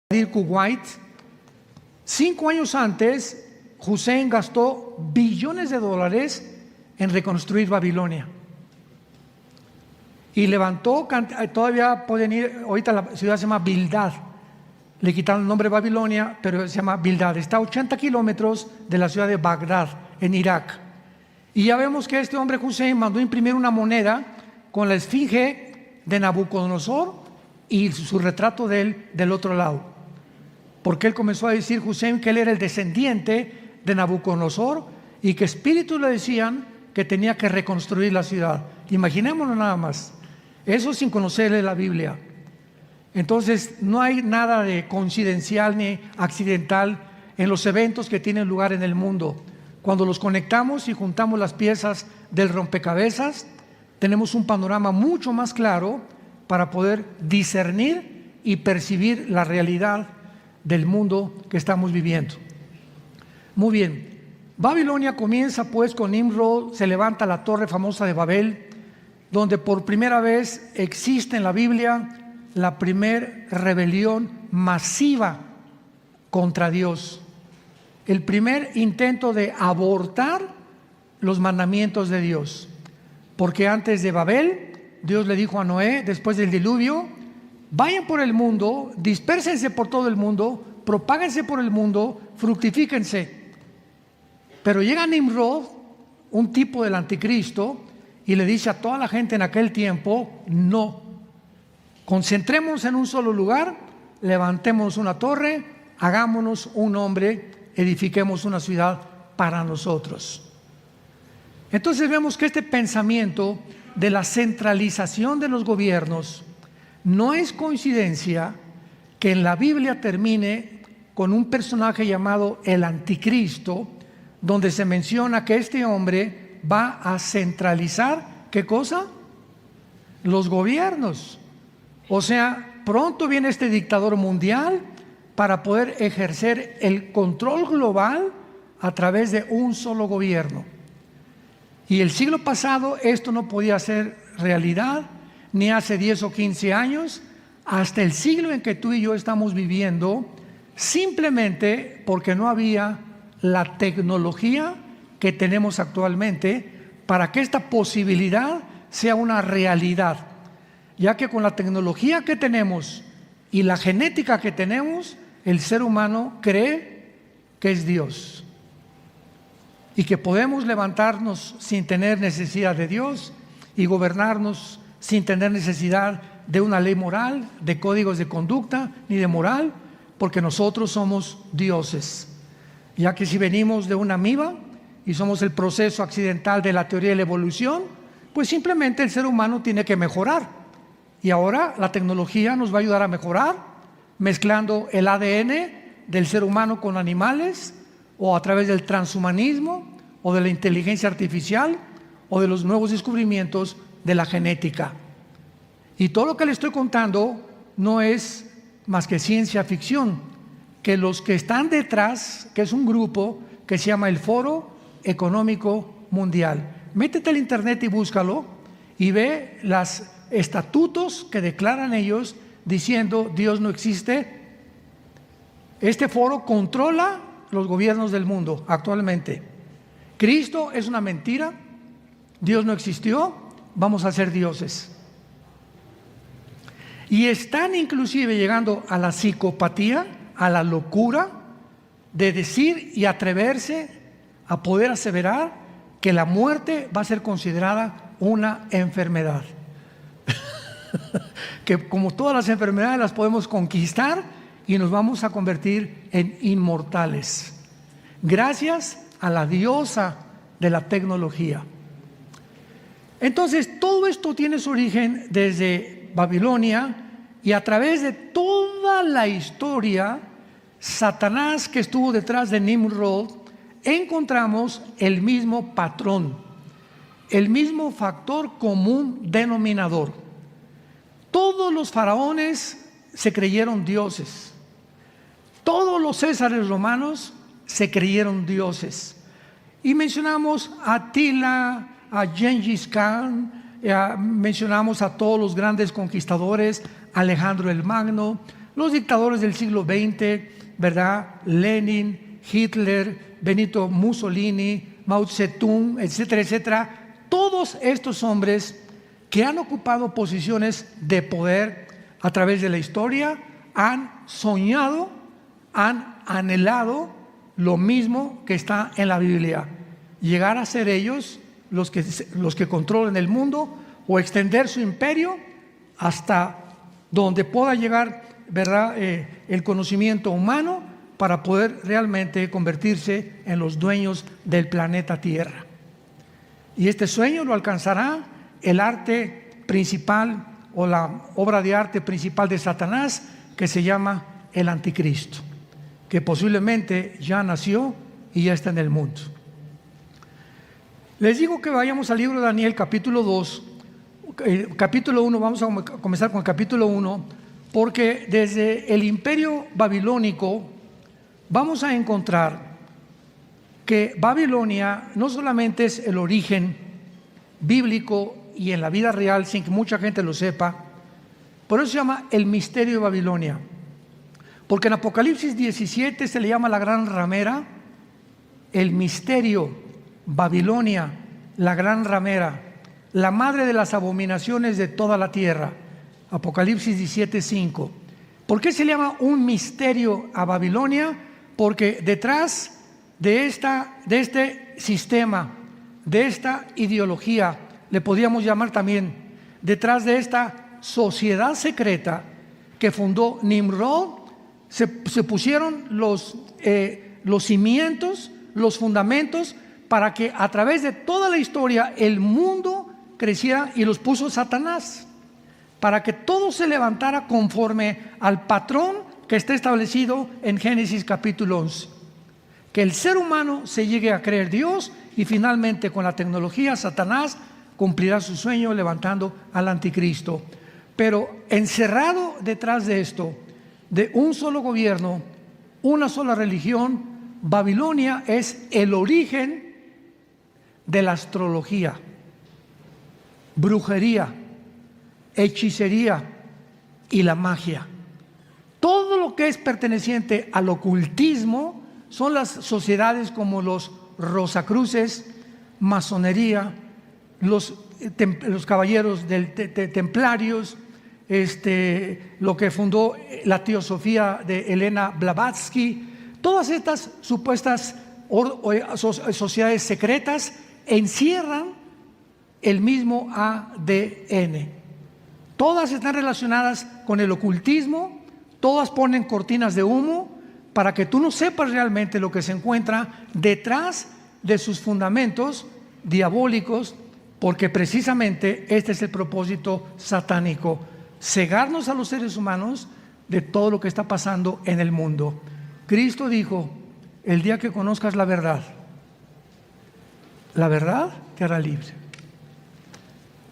Kuwait. 5 años antes, Hussein gastó billones de dólares en reconstruir Babilonia. Y levantó, todavía pueden ir, ahorita la ciudad se llama Bildad. Le quitaron el nombre Babilonia, pero se llama Bildad. Está a 80 kilómetros de la ciudad de Bagdad, en Irak. Y ya vemos que este hombre Hussein mandó imprimir una moneda con la esfinge de Nabucodonosor y su retrato de él del otro lado. Porque él comenzó a decir, Hussein, que él era el descendiente de Nabucodonosor y que espíritus le decían que tenía que reconstruir la ciudad. Imaginémonos nada más. Eso sin conocerle la Biblia. Entonces no hay nada de coincidencial ni accidental en los eventos que tienen lugar en el mundo. Cuando los conectamos y juntamos las piezas del rompecabezas, tenemos un panorama mucho más claro para poder discernir y percibir la realidad del mundo que estamos viviendo. Muy bien, Babilonia comienza pues con Nimrod, se levanta la torre famosa de Babel, donde por primera vez existe en la Biblia la primer rebelión masiva contra Dios, el primer intento de abortar los mandamientos de Dios, porque antes de Babel, Dios le dijo a Noé, después del diluvio, vayan por el mundo, dispérsense por todo el mundo, propáguense por el mundo, fructifíquense. Pero llega Nimrod, un tipo del anticristo, y le dice a toda la gente en aquel tiempo, no, concentrémonos en un solo lugar, levantemos una torre, hagámonos un hombre, edifiquemos una ciudad para nosotros. Entonces vemos que este pensamiento de la centralización de los gobiernos no es coincidencia que en la Biblia termine con un personaje llamado el anticristo, donde se menciona que este hombre va a centralizar, ¿qué cosa? Los gobiernos. O sea, pronto viene este dictador mundial para poder ejercer el control global a través de un solo gobierno. Y el siglo pasado esto no podía ser realidad, ni hace 10 o 15 años, hasta el siglo en que tú y yo estamos viviendo, simplemente porque no había la tecnología que tenemos actualmente para que esta posibilidad sea una realidad, ya que con la tecnología que tenemos y la genética que tenemos, el ser humano cree que es Dios y que podemos levantarnos sin tener necesidad de Dios y gobernarnos sin tener necesidad de una ley moral, de códigos de conducta, ni de moral, porque nosotros somos dioses. Ya que si venimos de una amiba y somos el proceso accidental de la teoría de la evolución, pues simplemente el ser humano tiene que mejorar. Y ahora la tecnología nos va a ayudar a mejorar, mezclando el ADN del ser humano con animales, o a través del transhumanismo, o de la inteligencia artificial, o de los nuevos descubrimientos de la genética. Y todo lo que le estoy contando no es más que ciencia ficción, que los que están detrás, que es un grupo que se llama el Foro Económico Mundial. Métete al internet y búscalo y ve los estatutos que declaran ellos diciendo Dios no existe. Este foro controla los gobiernos del mundo actualmente. Cristo es una mentira, Dios no existió, vamos a ser dioses. Y están inclusive llegando a la psicopatía, a la locura de decir y atreverse a poder aseverar que la muerte va a ser considerada una enfermedad. Que como todas las enfermedades las podemos conquistar y nos vamos a convertir en inmortales, gracias a la diosa de la tecnología. Entonces todo esto tiene su origen desde Babilonia, y a través de toda la historia, Satanás, que estuvo detrás de Nimrod, encontramos el mismo patrón, el mismo factor común denominador. Todos los faraones se creyeron dioses, todos los césares romanos se creyeron dioses. Y mencionamos a Atila, a Gengis Khan, mencionamos a todos los grandes conquistadores, Alejandro el Magno, los dictadores del siglo XX, ¿verdad? Lenin, Hitler, Benito Mussolini, Mao Zedong, etcétera, etcétera. Todos estos hombres que han ocupado posiciones de poder a través de la historia han soñado, han anhelado lo mismo que está en la Biblia: llegar a ser ellos los que controlen el mundo, o extender su imperio hasta donde pueda llegar, ¿verdad?, el conocimiento humano, para poder realmente convertirse en los dueños del planeta Tierra. Y este sueño lo alcanzará el arte principal, o la obra de arte principal de Satanás, que se llama el Anticristo, que posiblemente ya nació y ya está en el mundo. Les digo que vayamos al libro de Daniel, capítulo 2, capítulo 1, vamos a comenzar con el capítulo 1, porque desde el imperio babilónico vamos a encontrar que Babilonia no solamente es el origen bíblico y en la vida real, sin que mucha gente lo sepa, por eso se llama el misterio de Babilonia, porque en Apocalipsis 17 se le llama la gran ramera, el misterio, Babilonia, la gran ramera, la madre de las abominaciones de toda la tierra. Apocalipsis 17:5. ¿Por qué se le llama un misterio a Babilonia? Porque detrás de este sistema, de esta ideología, le podríamos llamar también, detrás de esta sociedad secreta que fundó Nimrod, se pusieron los cimientos, los fundamentos, para que a través de toda la historia el mundo creciera, y los puso Satanás, para que todo se levantara conforme al patrón que está establecido en Génesis capítulo 11. Que el ser humano se llegue a creer Dios, y finalmente con la tecnología Satanás cumplirá su sueño levantando al Anticristo. Pero encerrado detrás de esto, de un solo gobierno, una sola religión, Babilonia es el origen de la astrología, brujería, hechicería y la magia. Todo lo que es perteneciente al ocultismo son las sociedades como los Rosacruces, masonería, los caballeros templarios, lo que fundó la teosofía de Elena Blavatsky. Todas estas supuestas sociedades secretas encierran el mismo ADN. Todas están relacionadas con el ocultismo, todas ponen cortinas de humo para que tú no sepas realmente lo que se encuentra detrás de sus fundamentos diabólicos, porque precisamente este es el propósito satánico: cegarnos a los seres humanos de todo lo que está pasando en el mundo. Cristo dijo: el día que conozcas la verdad te hará libre.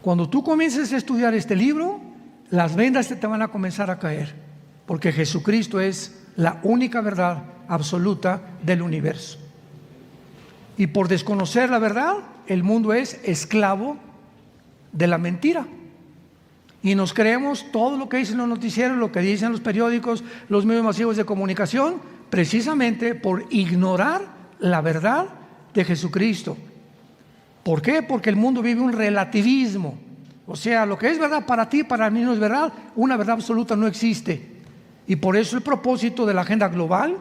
Cuando tú comiences a estudiar este libro, las vendas te van a comenzar a caer, porque Jesucristo es la única verdad absoluta del universo. Y por desconocer la verdad, el mundo es esclavo de la mentira. Y nos creemos todo lo que dicen los noticieros, lo que dicen los periódicos, los medios masivos de comunicación, precisamente por ignorar la verdad de Jesucristo. ¿Por qué? Porque el mundo vive un relativismo. O sea, lo que es verdad para ti, para mí no es verdad. Una verdad absoluta no existe. Y por eso el propósito de la agenda global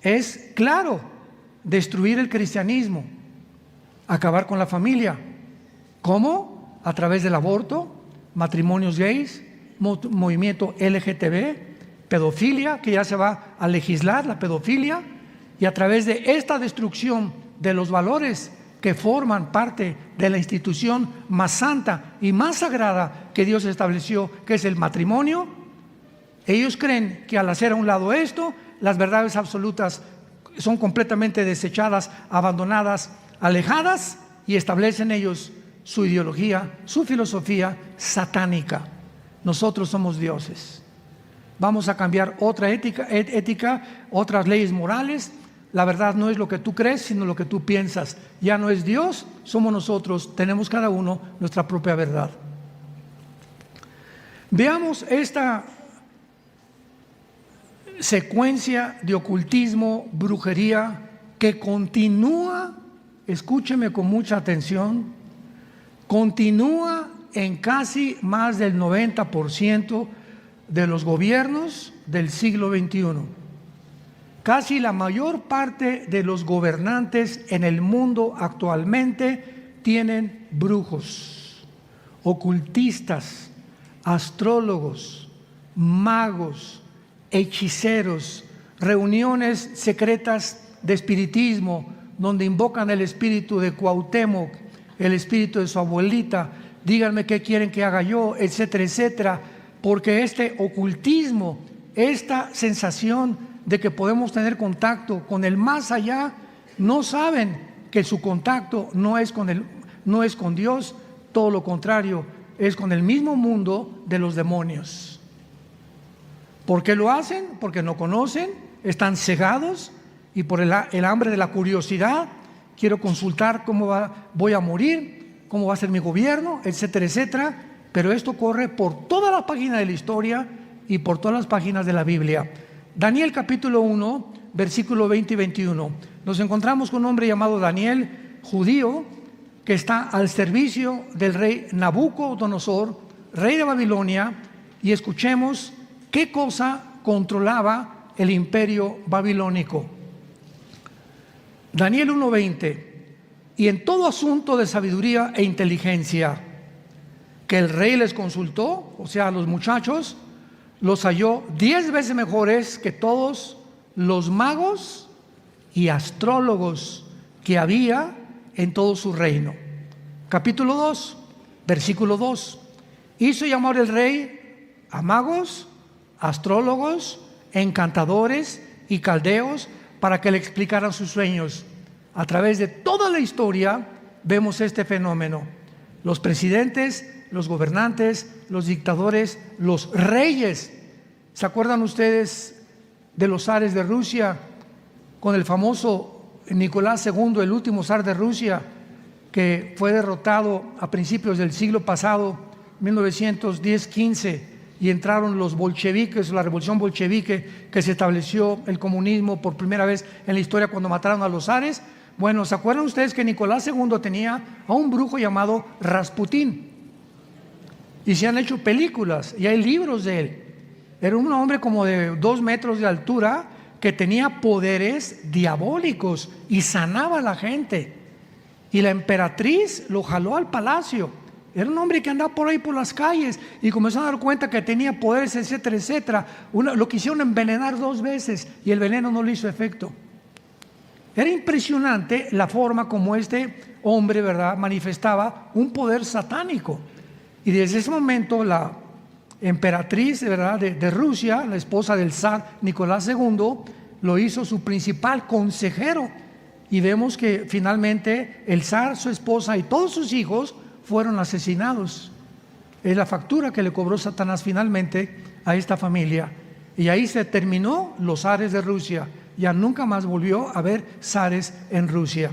es claro: destruir el cristianismo, acabar con la familia. ¿Cómo? A través del aborto, matrimonios gays, movimiento LGTB, pedofilia, que ya se va a legislar la pedofilia, y a través de esta destrucción de los valores que forman parte de la institución más santa y más sagrada que Dios estableció, que es el matrimonio. Ellos creen que al hacer a un lado esto, las verdades absolutas son completamente desechadas, abandonadas, alejadas, y establecen ellos su ideología, su filosofía satánica. Nosotros somos dioses. Vamos a cambiar otra ética, otras leyes morales. La verdad no es lo que tú crees, sino lo que tú piensas. Ya no es Dios, somos nosotros. Tenemos cada uno nuestra propia verdad. Veamos secuencia de ocultismo, brujería, que continúa, escúcheme con mucha atención, continúa en casi más del 90% de los gobiernos del siglo XXI. Casi la mayor parte de los gobernantes en el mundo actualmente tienen brujos, ocultistas, astrólogos, magos, hechiceros, reuniones secretas de espiritismo, donde invocan el espíritu de Cuauhtémoc, el espíritu de su abuelita, díganme qué quieren que haga yo, etcétera, etcétera, porque este ocultismo, esta sensación de que podemos tener contacto con el más allá, no saben que su contacto no es con Dios, todo lo contrario, es con el mismo mundo de los demonios. ¿Por qué lo hacen? Porque no conocen, están cegados y por el hambre de la curiosidad, quiero consultar voy a morir, cómo va a ser mi gobierno, etcétera, etcétera. Pero esto corre por toda la página de la historia y por todas las páginas de la Biblia. Daniel capítulo 1, versículo 20 y 21. Nos encontramos con un hombre llamado Daniel, judío, que está al servicio del rey Nabucodonosor, rey de Babilonia, y escuchemos qué cosa controlaba el imperio babilónico. Daniel 1:20. Y en todo asunto de sabiduría e inteligencia que el rey les consultó, o sea, a los muchachos, los halló 10 veces mejores que todos los magos y astrólogos que había en todo su reino. Capítulo 2, versículo 2. Hizo llamar el rey a magos, astrólogos, encantadores y caldeos para que le explicaran sus sueños. A través de toda la historia vemos este fenómeno. Los presidentes, los gobernantes, los dictadores, los reyes. ¿Se acuerdan ustedes de los zares de Rusia? Con el famoso Nicolás II, el último zar de Rusia, que fue derrotado a principios del siglo pasado, 1910-15, y entraron los bolcheviques, la revolución bolchevique, que se estableció el comunismo por primera vez en la historia cuando mataron a los zares. Bueno, ¿se acuerdan ustedes que Nicolás II tenía a un brujo llamado Rasputín? Y se han hecho películas y hay libros de él. Era un hombre como de 2 metros de altura que tenía poderes diabólicos y sanaba a la gente. Y la emperatriz lo jaló al palacio. Era un hombre que andaba por ahí por las calles y comenzó a dar cuenta que tenía poderes, etcétera, etcétera. Lo quisieron envenenar 2 veces y el veneno no le hizo efecto. Era impresionante la forma como este hombre, ¿verdad?, manifestaba un poder satánico. Y desde ese momento la emperatriz, ¿verdad?, de Rusia, la esposa del zar Nicolás II, lo hizo su principal consejero. Y vemos que finalmente el zar, su esposa y todos sus hijos fueron asesinados. Es la factura que le cobró Satanás finalmente a esta familia. Y ahí se terminó los zares de Rusia. Ya nunca más volvió a haber zares en Rusia.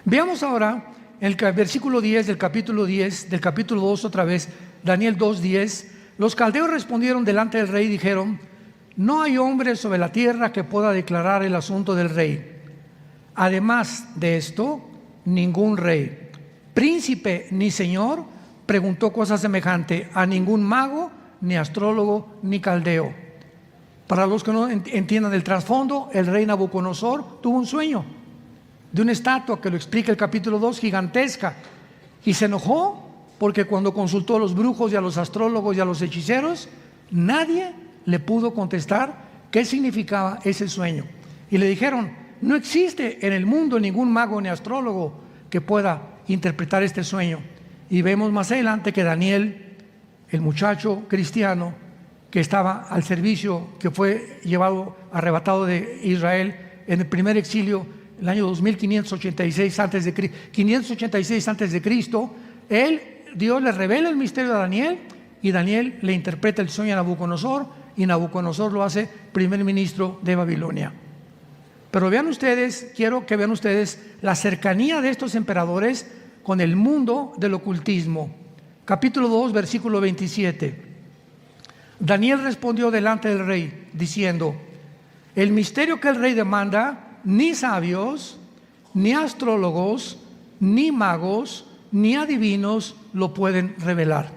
Veamos ahora el versículo 10 del capítulo 10, del capítulo 2 otra vez, Daniel 2:10. Los caldeos respondieron delante del rey y dijeron: no hay hombre sobre la tierra que pueda declarar el asunto del rey. Además de esto, ningún rey, príncipe ni señor preguntó cosa semejante a ningún mago, ni astrólogo, ni caldeo. Para los que no entiendan el trasfondo, el rey Nabucodonosor tuvo un sueño de una estatua, que lo explica el capítulo 2, gigantesca, y se enojó porque cuando consultó a los brujos y a los astrólogos y a los hechiceros, nadie le pudo contestar qué significaba ese sueño. Y le dijeron: no existe en el mundo ningún mago ni astrólogo que pueda interpretar este sueño. Y vemos más adelante que Daniel, el muchacho cristiano que estaba al servicio, que fue arrebatado de Israel en el primer exilio, el año 2586 antes de Cristo, 586 antes de Cristo, Dios le revela el misterio a Daniel y Daniel le interpreta el sueño a Nabucodonosor y Nabucodonosor lo hace primer ministro de Babilonia. Pero vean ustedes, quiero que vean ustedes la cercanía de estos emperadores con el mundo del ocultismo. Capítulo 2, versículo 27. Daniel respondió delante del rey: diciendo: el misterio que el rey demanda, ni sabios, ni astrólogos, ni magos, ni adivinos lo pueden revelar.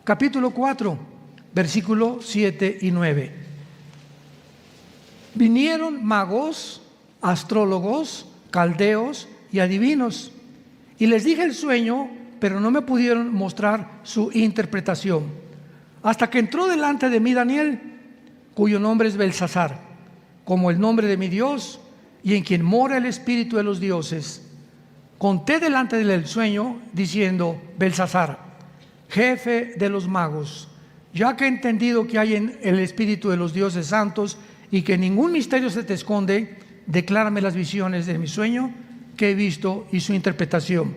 Capítulo 4, versículos 7 y 9. Vinieron magos, astrólogos, caldeos y adivinos, y les dije el sueño, pero no me pudieron mostrar su interpretación, hasta que entró delante de mí Daniel, cuyo nombre es Beltsasar, como el nombre de mi Dios, y en quien mora el espíritu de los dioses. Conté delante de él el sueño, diciendo: Beltsasar, jefe de los magos, ya que he entendido que hay en el espíritu de los dioses santos y que ningún misterio se te esconde, declárame las visiones de mi sueño que he visto y su interpretación.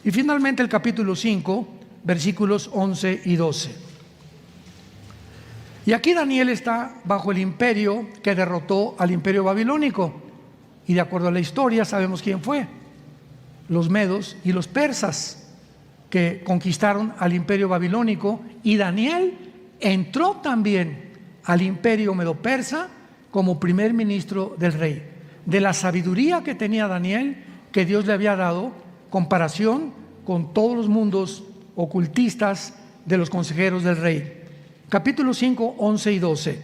Y finalmente el capítulo 5, versículos 11 y 12. Y aquí Daniel está bajo el imperio que derrotó al imperio babilónico. Y de acuerdo a la historia sabemos quién fue: los medos y los persas, que conquistaron al imperio babilónico. Y Daniel entró también al imperio medo-persa como primer ministro del rey. De la sabiduría que tenía Daniel, que Dios le había dado, comparación con todos los mundos ocultistas de los consejeros del rey. Capítulo 5, 11 y 12.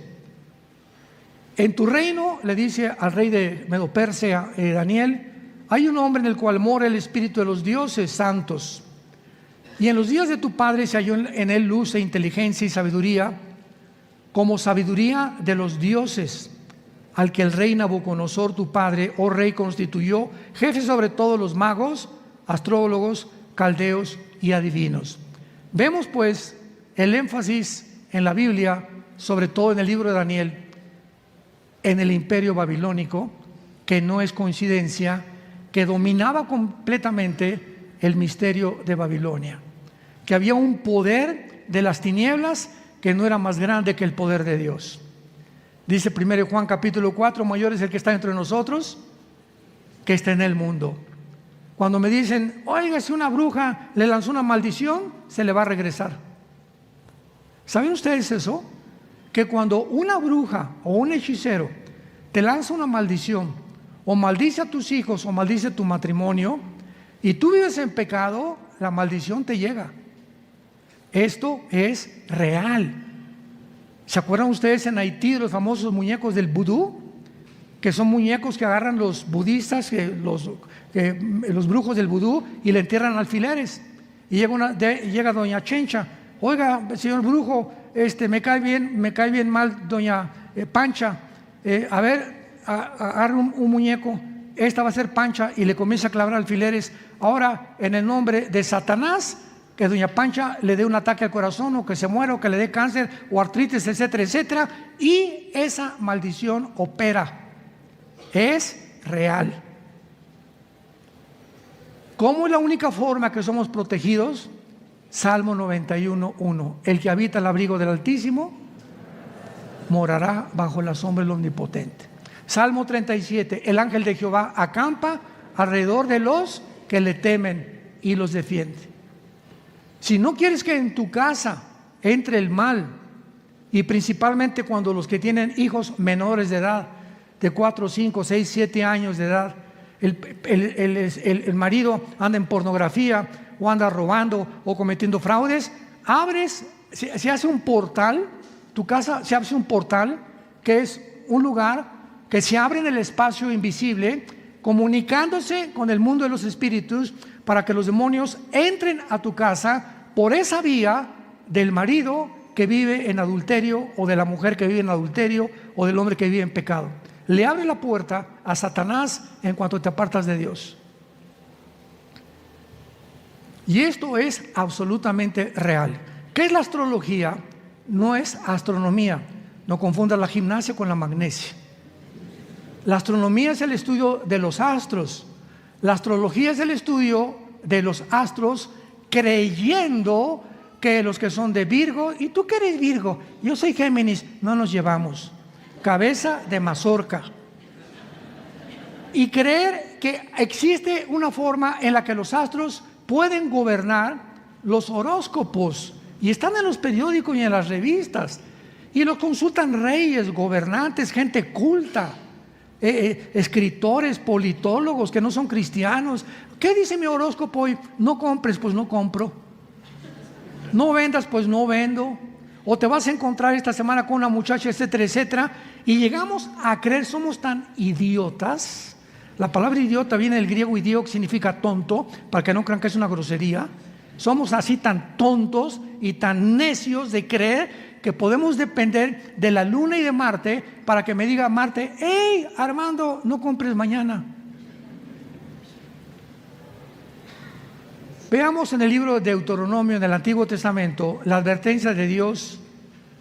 En tu reino, le dice al rey de Medo-Persia, Daniel, hay un hombre en el cual mora el espíritu de los dioses santos. Y en los días de tu padre se halló en él luz e inteligencia y sabiduría, como sabiduría de los dioses, al que el rey Nabucodonosor, tu padre, oh rey, constituyó jefe sobre todos los magos, astrólogos, caldeos y adivinos. Vemos pues el énfasis en la Biblia, sobre todo en el libro de Daniel, en el imperio babilónico, que no es coincidencia, que dominaba completamente el misterio de Babilonia, que había un poder de las tinieblas que no era más grande que el poder de Dios. Dice 1 Juan capítulo 4, mayor es el que está entre nosotros que está en el mundo. Cuando me dicen, oiga, si una bruja le lanzó una maldición, se le va a regresar. ¿Saben ustedes eso? Que cuando una bruja o un hechicero te lanza una maldición, o maldice a tus hijos, o maldice tu matrimonio, y tú vives en pecado, la maldición te llega. Esto es real. ¿Se acuerdan ustedes en Haití de los famosos muñecos del vudú? Que son muñecos que agarran los budistas, los brujos del vudú, y le entierran alfileres. Y llega doña Chencha: oiga, señor brujo, me cae bien mal doña Pancha, a ver, agarra un muñeco, esta va a ser Pancha, y le comienza a clavar alfileres. Ahora, en el nombre de Satanás, que doña Pancha le dé un ataque al corazón, o que se muera, o que le dé cáncer, o artritis, etcétera, etcétera. Y esa maldición opera, es real. ¿Cómo es la única forma que somos protegidos? Salmo 91:1. El que habita el abrigo del Altísimo morará bajo la sombra del Omnipotente. Salmo 37. El ángel de Jehová acampa alrededor de los que le temen y los defiende. Si no quieres que en tu casa entre el mal, y principalmente cuando los que tienen hijos menores de edad, de 4, 5, 6, 7 años de edad, el marido anda en pornografía, o anda robando, o cometiendo fraudes, se hace un portal, tu casa se hace un portal, que es un lugar que se abre en el espacio invisible, comunicándose con el mundo de los espíritus, para que los demonios entren a tu casa por esa vía del marido que vive en adulterio, o de la mujer que vive en adulterio, o del hombre que vive en pecado. Le abre la puerta a Satanás en cuanto te apartas de Dios. Y esto es absolutamente real. ¿Qué es la astrología? No es astronomía. No confundas la gimnasia con la magnesia. La astronomía es el estudio de los astros. La astrología es el estudio de los astros, creyendo que los que son de Virgo, y tú que eres Virgo, yo soy Géminis, no nos llevamos. Cabeza de mazorca. Y creer que existe una forma en la que los astros pueden gobernar los horóscopos, y están en los periódicos y en las revistas. Y los consultan reyes, gobernantes, gente culta, escritores, politólogos que no son cristianos. ¿Qué dice mi horóscopo hoy? No compres, pues no compro. No vendas, pues no vendo. O te vas a encontrar esta semana con una muchacha, etcétera, etcétera. Y llegamos a creer, somos tan idiotas. La palabra idiota viene del griego idio, que significa tonto, para que no crean que es una grosería. Somos así tan tontos y tan necios de creer que podemos depender de la luna y de Marte para que me diga Marte: hey, Armando, no compres mañana. Veamos en el libro de Deuteronomio, en el Antiguo Testamento, la advertencia de Dios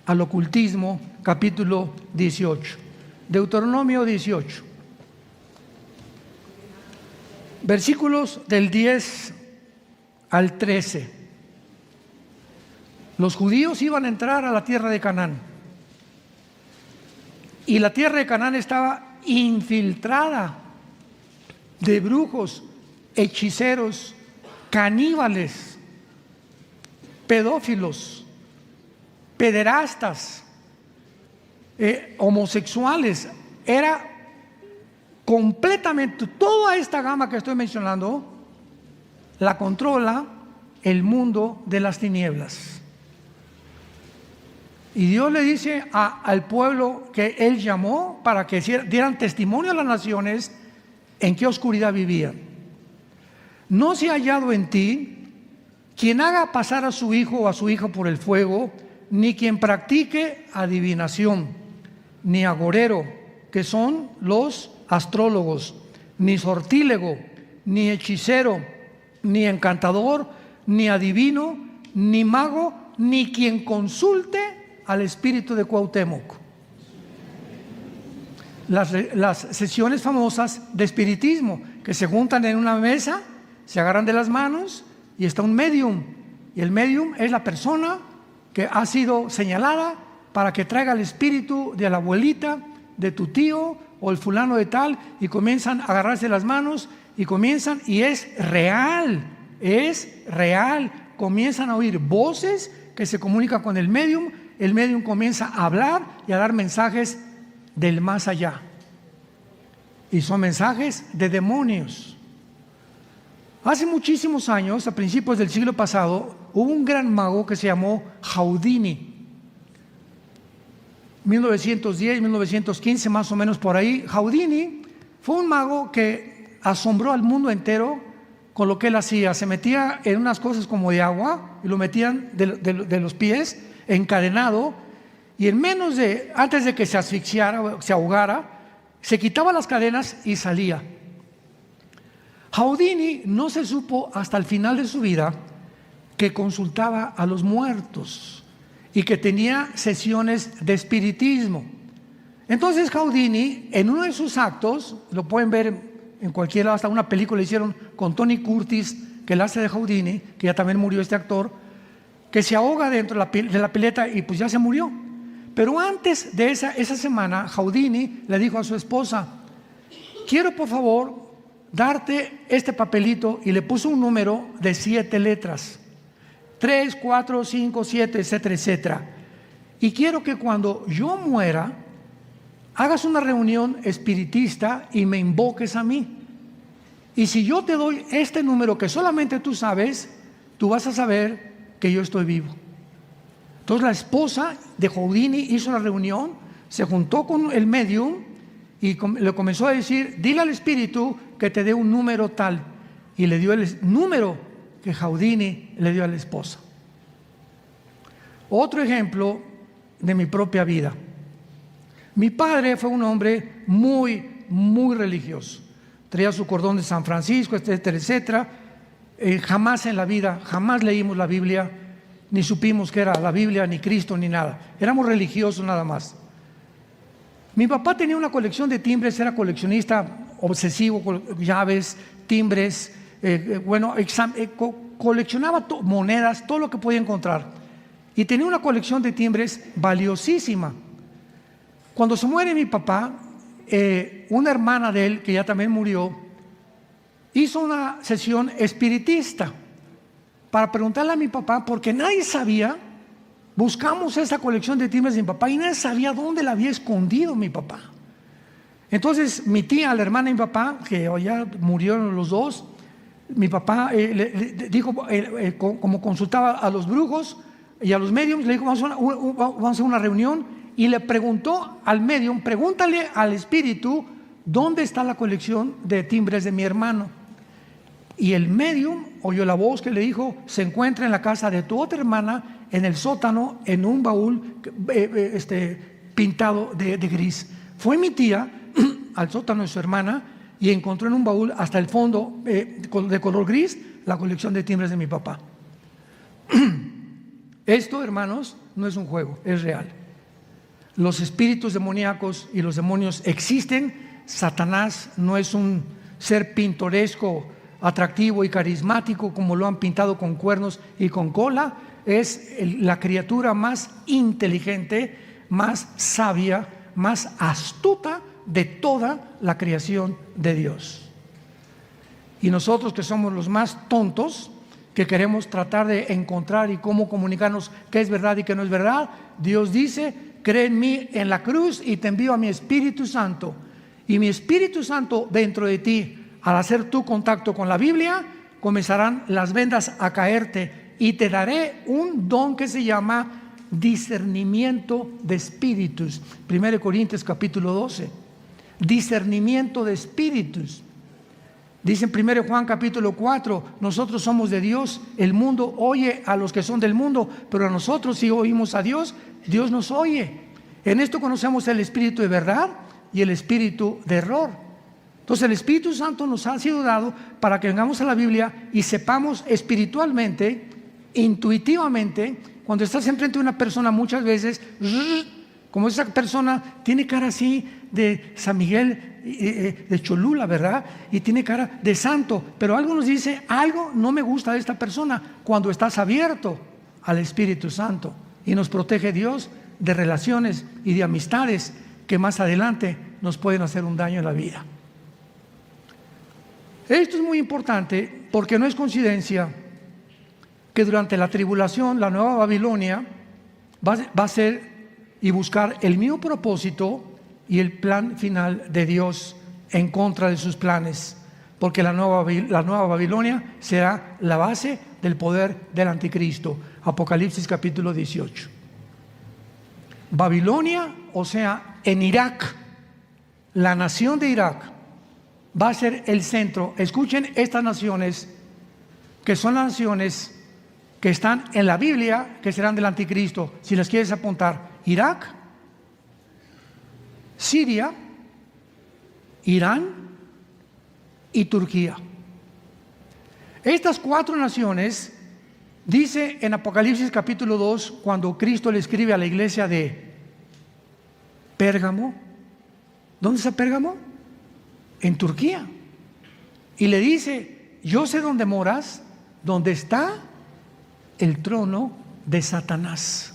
al ocultismo, capítulo 18. Deuteronomio 18. Versículos del 10 al 13. Los judíos iban a entrar a la tierra de Canaán. Y la tierra de Canaán estaba infiltrada de brujos, hechiceros, caníbales, pedófilos, pederastas, homosexuales. Era completamente, toda esta gama que estoy mencionando la controla el mundo de las tinieblas. Y Dios le dice al pueblo que Él llamó para que dieran testimonio a las naciones en qué oscuridad vivían. No se ha hallado en ti quien haga pasar a su hijo o a su hija por el fuego, ni quien practique adivinación, ni agorero, que son los astrólogos, ni sortílego, ni hechicero, ni encantador, ni adivino, ni mago, ni quien consulte al espíritu de Cuauhtémoc. Las sesiones famosas de espiritismo, que se juntan en una mesa, se agarran de las manos y está un medium. Y el medium es la persona que ha sido señalada para que traiga el espíritu de la abuelita, de tu tío o el fulano de tal, y comienzan a agarrarse las manos y comienzan, y es real, comienzan a oír voces que se comunican con el medium comienza a hablar y a dar mensajes del más allá, y son mensajes de demonios. Hace muchísimos años, a principios del siglo pasado, hubo un gran mago que se llamó Houdini. 1910, 1915, más o menos por ahí. Houdini fue un mago que asombró al mundo entero con lo que él hacía. Se metía en unas cosas como de agua y lo metían de los pies, encadenado, y antes de que se asfixiara, se ahogara, se quitaba las cadenas y salía. Houdini no se supo hasta el final de su vida que consultaba a los muertos y que tenía sesiones de espiritismo. Entonces Houdini, en uno de sus actos, lo pueden ver en cualquier, hasta una película le hicieron con Tony Curtis, que él hace de Houdini, que ya también murió este actor, que se ahoga dentro de la pileta y pues ya se murió. Pero antes de esa semana, Houdini le dijo a su esposa: quiero por favor darte este papelito, y le puso un número de 7 letras, 3, 4, 5, 7, etcétera, etcétera. Y quiero que cuando yo muera, hagas una reunión espiritista y me invoques a mí. Y si yo te doy este número que solamente tú sabes, tú vas a saber que yo estoy vivo. Entonces la esposa de Houdini hizo la reunión, se juntó con el medium y le comenzó a decir: dile al espíritu que te dé un número tal. Y le dio el número que Houdini le dio a la esposa. Otro ejemplo de mi propia vida. Mi padre fue un hombre muy, muy religioso. Traía su cordón de San Francisco, etcétera, etcétera. Jamás en la vida, jamás leímos la Biblia, ni supimos que era la Biblia, ni Cristo, ni nada. Éramos religiosos nada más. Mi papá tenía una colección de timbres, era coleccionista obsesivo, con llaves, timbres, coleccionaba monedas, todo lo que podía encontrar. Y tenía una colección de timbres valiosísima. Cuando se muere mi papá, una hermana de él, que ya también murió, hizo una sesión espiritista para preguntarle a mi papá, porque nadie sabía Buscamos esa colección de timbres de mi papá y nadie sabía dónde la había escondido mi papá. Entonces mi tía, la hermana de mi papá, que ya murieron los dos, mi papá le dijo, como consultaba a los brujos y a los mediums, le dijo, vamos a hacer una reunión, y le preguntó al medium, pregúntale al espíritu dónde está la colección de timbres de mi hermano. Y el medium oyó la voz que le dijo, se encuentra en la casa de tu otra hermana, en el sótano, en un baúl pintado de gris. Fue mi tía al sótano de su hermana y encontró en un baúl hasta el fondo de color gris la colección de timbres de mi papá. Esto, hermanos, no es un juego, es real. Los espíritus demoníacos y los demonios existen. Satanás no es un ser pintoresco, atractivo y carismático como lo han pintado con cuernos y con cola. Es la criatura más inteligente, más sabia, más astuta de toda la creación de Dios. Y nosotros, que somos los más tontos, que queremos tratar de encontrar y cómo comunicarnos qué es verdad y qué no es verdad, Dios dice, cree en mí en la cruz y te envío a mi Espíritu Santo. Y mi Espíritu Santo dentro de ti, al hacer tu contacto con la Biblia, comenzarán las vendas a caerte y te daré un don que se llama discernimiento de espíritus. 1 Corintios capítulo 12. Discernimiento de espíritus. Dice en 1 Juan capítulo 4, nosotros somos de Dios, el mundo oye a los que son del mundo, pero a nosotros, si oímos a Dios, Dios nos oye. En esto conocemos el espíritu de verdad y el espíritu de error. Entonces el Espíritu Santo nos ha sido dado para que vengamos a la Biblia y sepamos espiritualmente, intuitivamente, cuando estás enfrente de una persona muchas veces, como esa persona tiene cara así de San Miguel de Cholula, ¿verdad? Y tiene cara de santo, pero algo nos dice, algo no me gusta de esta persona. Cuando estás abierto al Espíritu Santo y nos protege Dios de relaciones y de amistades que más adelante nos pueden hacer un daño en la vida. Esto es muy importante porque no es coincidencia que durante la tribulación la nueva Babilonia va a ser y buscar el mismo propósito y el plan final de Dios en contra de sus planes, porque la nueva Babilonia será la base del poder del anticristo. Apocalipsis capítulo 18. Babilonia, o sea, en Irak, la nación de Irak va a ser el centro. Escuchen estas naciones, que son las naciones que están en la Biblia, que serán del anticristo. Si las quieres apuntar: Irak, Siria, Irán y Turquía. Estas cuatro naciones, dice en Apocalipsis capítulo 2, cuando Cristo le escribe a la iglesia de Pérgamo. ¿Dónde está Pérgamo? En Turquía. Y le dice: yo sé dónde moras, donde está el trono de Satanás.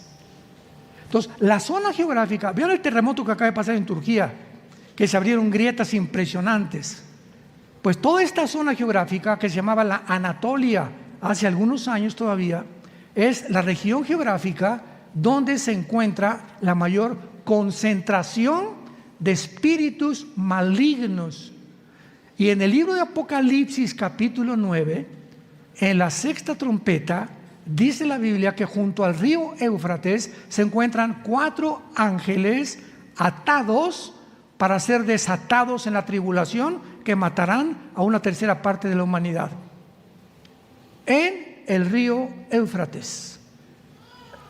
Entonces, la zona geográfica, vean el terremoto que acaba de pasar en Turquía, que se abrieron grietas impresionantes. Pues toda esta zona geográfica, que se llamaba la Anatolia hace algunos años todavía, es la región geográfica donde se encuentra la mayor concentración de espíritus malignos. Y en el libro de Apocalipsis capítulo 9, en la sexta trompeta, dice la Biblia que junto al río Éufrates se encuentran 4 ángeles atados para ser desatados en la tribulación, que matarán a una tercera parte de la humanidad. En el río Éufrates.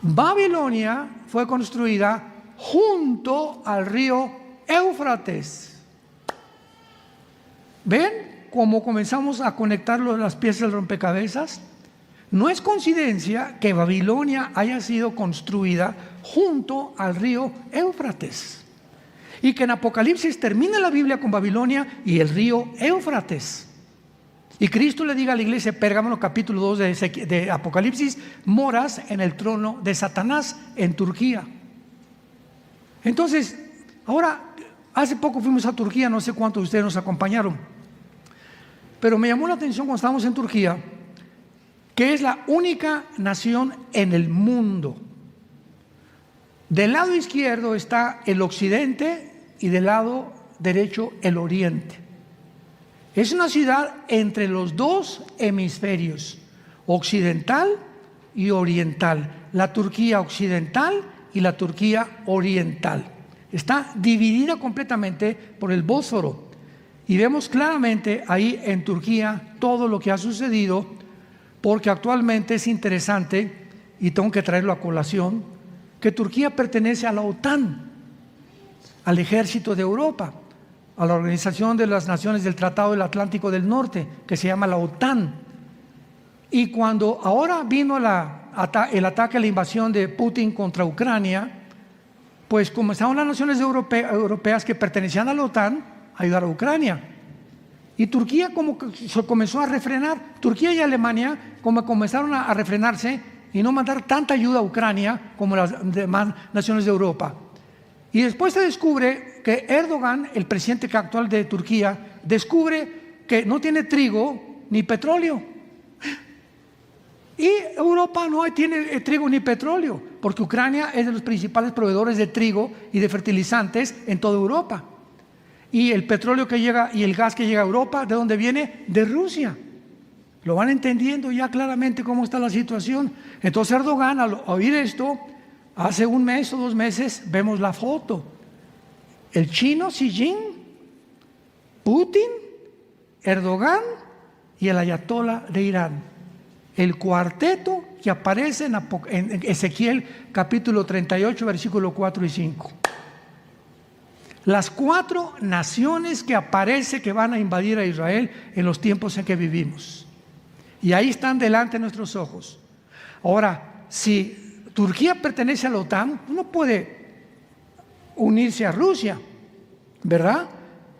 Babilonia fue construida junto al río Éufrates. ¿Ven cómo comenzamos a conectar las piezas del rompecabezas? No es coincidencia que Babilonia haya sido construida junto al río Éufrates y que en Apocalipsis termine la Biblia con Babilonia y el río Éufrates. Y Cristo le diga a la iglesia de Pérgamo, capítulo 2 de Apocalipsis: moras en el trono de Satanás en Turquía. Entonces, ahora, hace poco fuimos a Turquía, no sé cuántos de ustedes nos acompañaron, pero me llamó la atención cuando estábamos en Turquía, que es la única nación en el mundo Del lado izquierdo está el occidente y del lado derecho el oriente. Es una ciudad entre los dos hemisferios, occidental y oriental, la Turquía occidental y la Turquía oriental. Está dividida completamente por el Bósforo y vemos claramente ahí en Turquía todo lo que ha sucedido, porque actualmente es interesante, y tengo que traerlo a colación, que Turquía pertenece a la OTAN, al ejército de Europa, a la Organización de las Naciones del Tratado del Atlántico del Norte, que se llama la OTAN. Y cuando ahora vino el ataque, la invasión de Putin contra Ucrania, pues comenzaron las naciones europeas que pertenecían a la OTAN a ayudar a Ucrania. Y Turquía como que se comenzó a refrenar. Turquía y Alemania como comenzaron a refrenarse y no mandar tanta ayuda a Ucrania como las demás naciones de Europa. Y después se descubre que Erdogan, el presidente actual de Turquía, descubre que no tiene trigo ni petróleo. Y Europa no tiene trigo ni petróleo, porque Ucrania es de los principales proveedores de trigo y de fertilizantes en toda Europa. Y el petróleo que llega y el gas que llega a Europa, ¿de dónde viene? De Rusia. Lo van entendiendo ya claramente cómo está la situación. Entonces Erdogan, al oír esto, hace un mes o 2 meses, vemos la foto. El chino Xi Jinping, Putin, Erdogan y el ayatolá de Irán. El cuarteto que aparece en Ezequiel capítulo 38, versículo 4 y 5. Las 4 naciones que aparece que van a invadir a Israel en los tiempos en que vivimos. Y ahí están delante de nuestros ojos. Ahora, si Turquía pertenece a la OTAN, no puede unirse a Rusia, ¿verdad?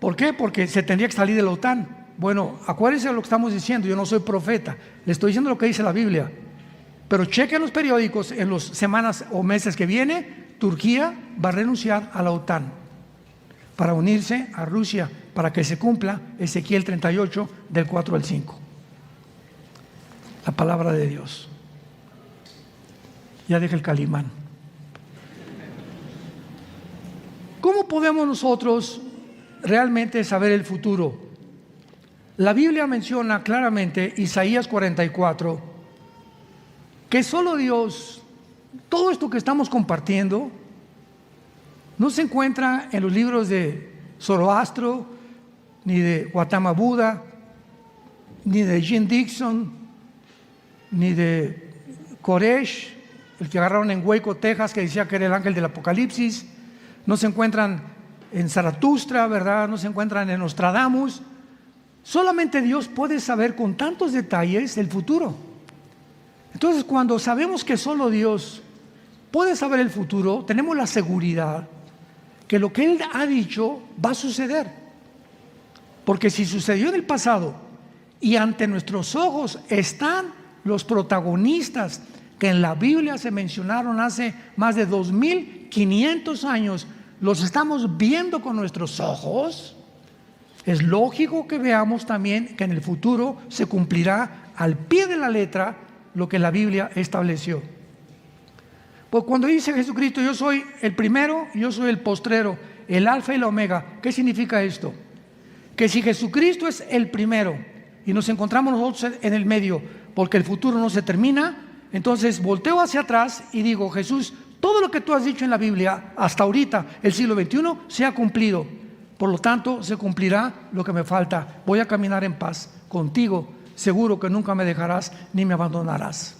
¿Por qué? Porque se tendría que salir de la OTAN. Bueno, acuérdense de lo que estamos diciendo, yo no soy profeta, le estoy diciendo lo que dice la Biblia. Pero chequen los periódicos, en las semanas o meses que viene, Turquía va a renunciar a la OTAN para unirse a Rusia, para que se cumpla Ezequiel 38 del 4 al 5. La palabra de Dios. Ya deja el calimán. ¿Cómo podemos nosotros realmente saber el futuro? La Biblia menciona claramente, Isaías 44, que solo Dios, todo esto que estamos compartiendo, no se encuentra en los libros de Zoroastro, ni de Gautama Buda, ni de Jim Dixon, ni de Koresh, el que agarraron en Waco, Texas, que decía que era el ángel del Apocalipsis. No se encuentran en Zaratustra, ¿verdad? No se encuentran en Nostradamus. Solamente Dios puede saber con tantos detalles el futuro. Entonces, cuando sabemos que solo Dios puede saber el futuro, tenemos la seguridad que lo que Él ha dicho va a suceder. Porque si sucedió en el pasado y ante nuestros ojos están los protagonistas que en la Biblia se mencionaron hace más de 2500 años, los estamos viendo con nuestros ojos, es lógico que veamos también que en el futuro se cumplirá al pie de la letra lo que la Biblia estableció. Pues cuando dice Jesucristo, yo soy el primero, yo soy el postrero, el alfa y la omega, ¿qué significa esto? Que si Jesucristo es el primero y nos encontramos nosotros en el medio, porque el futuro no se termina, entonces volteo hacia atrás y digo, Jesús, todo lo que tú has dicho en la Biblia hasta ahorita, el siglo XXI, se ha cumplido. Por lo tanto, se cumplirá lo que me falta. Voy a caminar en paz contigo, seguro que nunca me dejarás ni me abandonarás.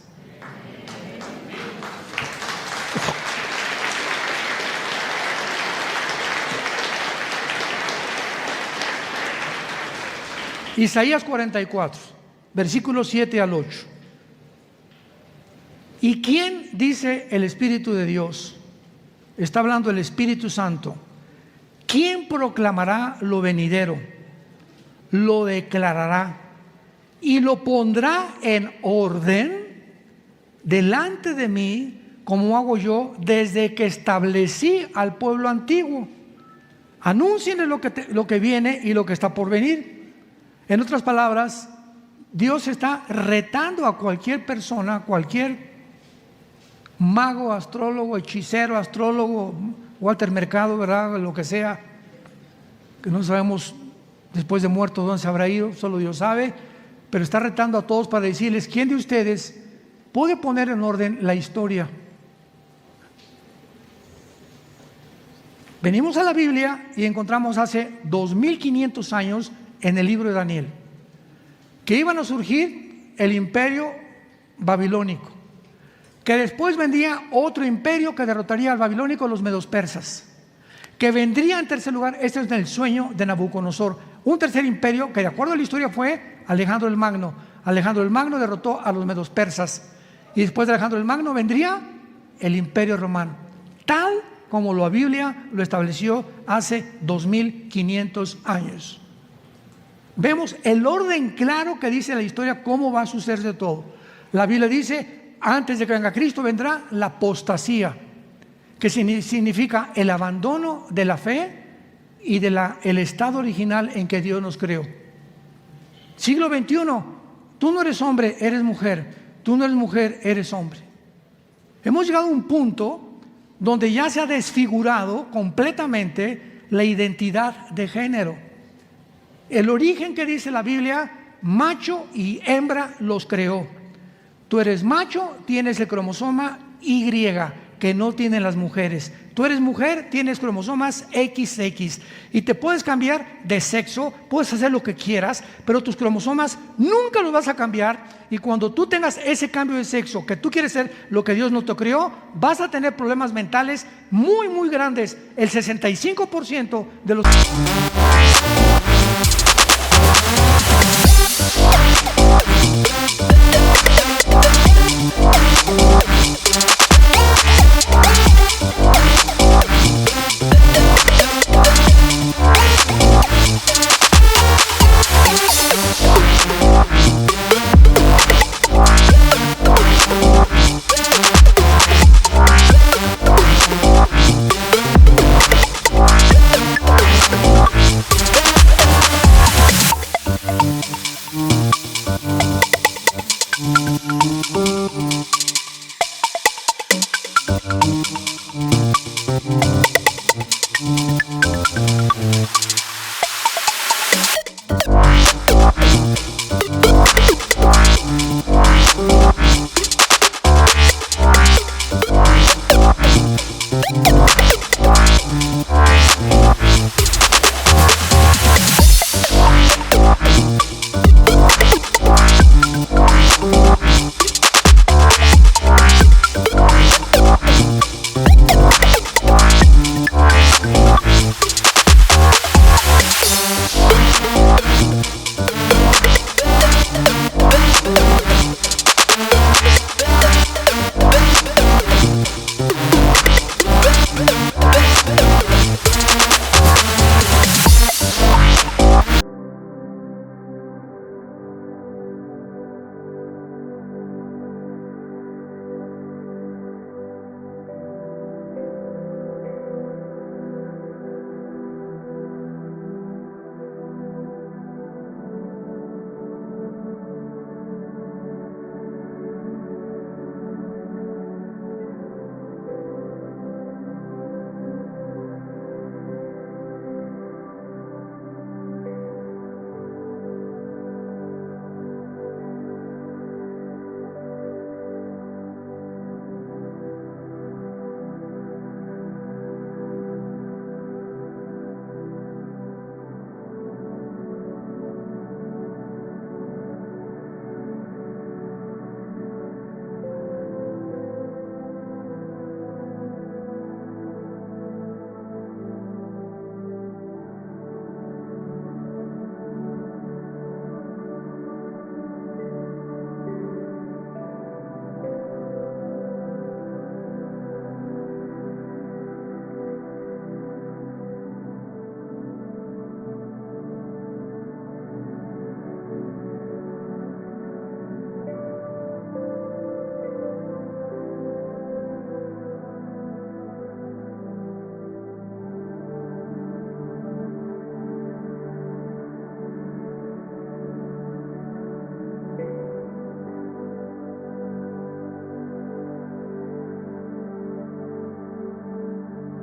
Isaías 44, versículos 7 al 8. ¿Y quién dice el Espíritu de Dios? Está hablando el Espíritu Santo. ¿Quién proclamará lo venidero? Lo declarará y lo pondrá en orden delante de mí, como hago yo desde que establecí al pueblo antiguo. Anúncienle lo que viene y lo que está por venir. En otras palabras, Dios está retando a cualquier persona, cualquier mago, astrólogo, hechicero, astrólogo, Walter Mercado, ¿verdad? Lo que sea, que no sabemos después de muerto dónde se habrá ido, solo Dios sabe, pero está retando a todos para decirles: ¿quién de ustedes puede poner en orden la historia? Venimos a la Biblia y encontramos hace 2500 años en el libro de Daniel que iban a surgir el imperio babilónico, que después vendría otro imperio que derrotaría al babilónico, los medos persas, que vendría en tercer lugar, este es el sueño de Nabucodonosor, un tercer imperio que de acuerdo a la historia fue Alejandro el Magno. Alejandro el Magno derrotó a los medos persas y después de Alejandro el Magno vendría el imperio romano, tal como la Biblia lo estableció hace 2500 años. Vemos el orden claro que dice la historia, cómo va a suceder todo. La Biblia dice: antes de que venga Cristo vendrá la apostasía, que significa el abandono de la fe y el estado original en que Dios nos creó. Siglo XXI, tú no eres hombre, eres mujer. Tú no eres mujer, eres hombre. Hemos llegado a un punto donde ya se ha desfigurado completamente la identidad de género. El origen que dice la Biblia, macho y hembra los creó. Tú eres macho, tienes el cromosoma Y, que no tienen las mujeres. Tú eres mujer, tienes cromosomas XX y te puedes cambiar de sexo, puedes hacer lo que quieras, pero tus cromosomas nunca los vas a cambiar. Y cuando tú tengas ese cambio de sexo, que tú quieres ser lo que Dios no te creó, vas a tener problemas mentales muy, muy grandes. El 65% de los